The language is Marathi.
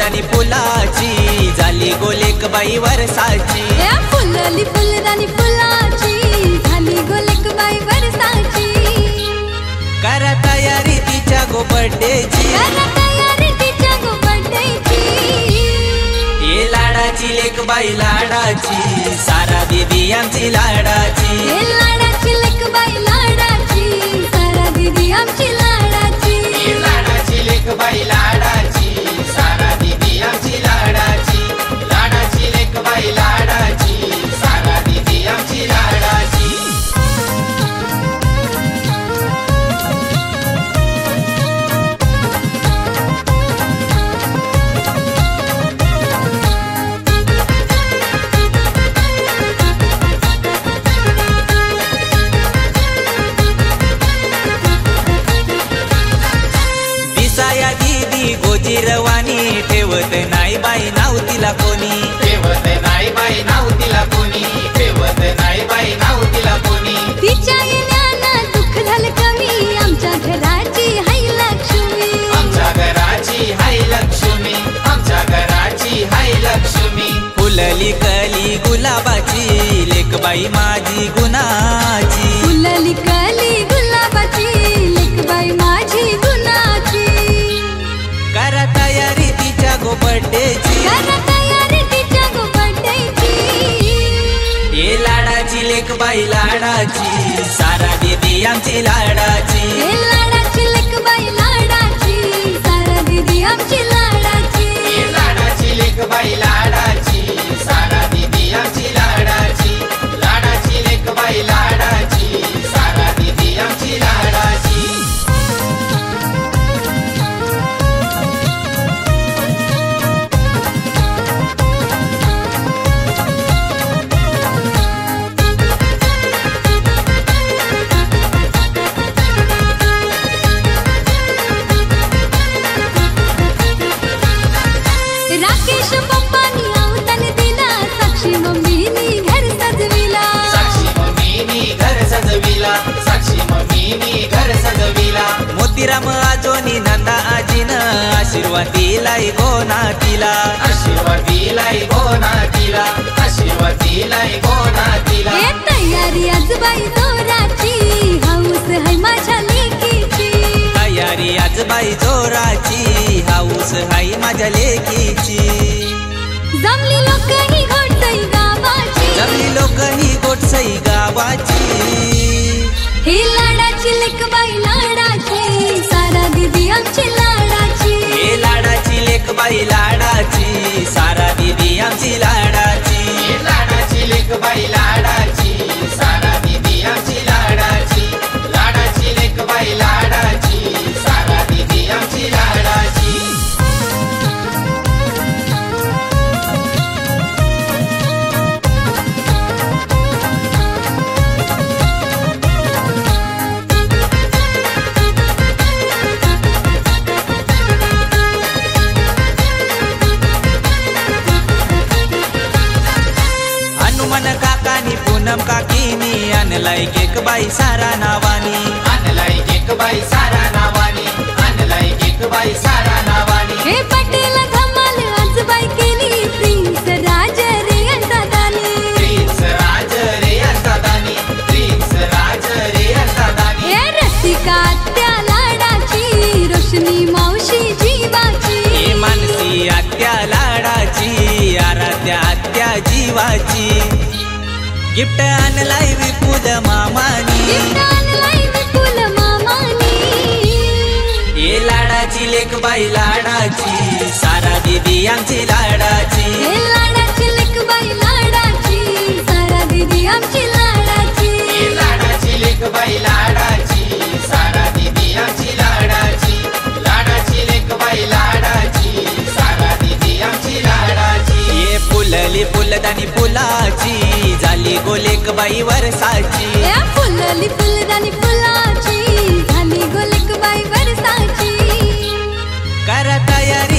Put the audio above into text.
फुलदानी फुलाची झाली गोलेक बाई वर्षाची फुलली फुलदानी फुलाची झाली गोलेक बाई वर्षाची करा तयारी तिच्या गो बर्थडेची ये लाडाची लेक बाई लाडाची सारा दीदी आमची लाडाची लाडाची लेक बाई लाडाची सारा दीदी आमची लाडाची लाडाची लेक बाई लाडाची सारा दीदी आमची लाडाची लाडाची लेक बाई लाडाची सारा दीदी आमची लाडाची गोजीरवानी ठेवत नाही बाई नाव तिला कोणी ठेवत नाही बाई नाव तिला कोणी ठेवत नाही बाई नाव तिला कोणी तिच्या येण्यानं दुःख झालं कमी आमच्या घराची हाय लक्ष्मी आमच्या घराची हाय लक्ष्मी आमच्या घराची हाय लक्ष्मी फुलली कली गुलाबाची लेक बाई माझी गुणाची फुलली कली गुलाबाची लेक बाई माझी गुणाची करा तयारी तिच्या गो बर्थडेची ये लाडाची लेक बाई लाडाची सारा दीदी आमची लाडाची लाडाची लेक बाई लाडाची सारा दीदी आमची लाडाची लाडाची लेक बाई लाडाची सारा दीदी आमची लाडाची लाडाची लेक बाई लाडाची सारा दीदी आमची लाडाची राकेश पप्पानी अवतार दिला साक्षी मम्मीनी घर सजविला साक्षी मम्मीनी घर सजविला साक्षी मम्मीनी घर सजविला मोतीराम आजोनी नंदा आजीन आशीर्वाद दिलाय गोनातीला आशीर्वाद दिलाय गोनातीला आशीर्वाद दिलाय गोनातीला हे तयारी आजबाई जोराची हाऊस हाय माझ्या लेकीची तयारी आजबाई जोराची हाऊस हाय माझ्या लेकीची जमली लोक ही गोटसई गावाची जमली लोक ही गोटसई गावाची ही लाडाची लेक बाई लाडाची सारा दीदी आमची लाडाची हे लाडाची लेक बाई लाडाची सारा दीदी आमची लाडाची लाडाची लेक बाई लाडाची सारा दीदी आमची लाडाची लाडाची लेक बाई लाडाची सारा दीदी आमची लाडाची हनुमान काकानी पूनम काकीनी आणलाय केक बाई सारा नावानी आणलाय केक बाई सारा नावानी आणलाय केक बाई सारा नावानी हे पटेल धमाल आजबाई केली प्रिन्स राज रे अंतादानी प्रिन्स राज रे अंतादानी प्रिन्स राज रे अंतादानी हे रसिका आत्या लाडाची रोशनी मावशी जीवाची हे मानसी आत्या लाडाची आराध्या आत्या जीवाची गिफ्ट आणलाय विपुल मामानी विपुल मामानी ये लाडाची लेक बाई लाडाची सारा दीदी आमची लाडाची हे लाडाची लेक बाई लाडाची सारा दीदी आमची लाडाची लाडाची लेक बाई लाडाची सारा दीदी आमची लाडाची लाडाची लेक बाई लाडाची सारा दीदी आमची लाडाची ये फुलली फुलदानी फुलाची झाली गोलेक बाई वर्षाची फुलली फुलदानी फुलाची झाली गोलेक बाई वर्षाची करा तयारी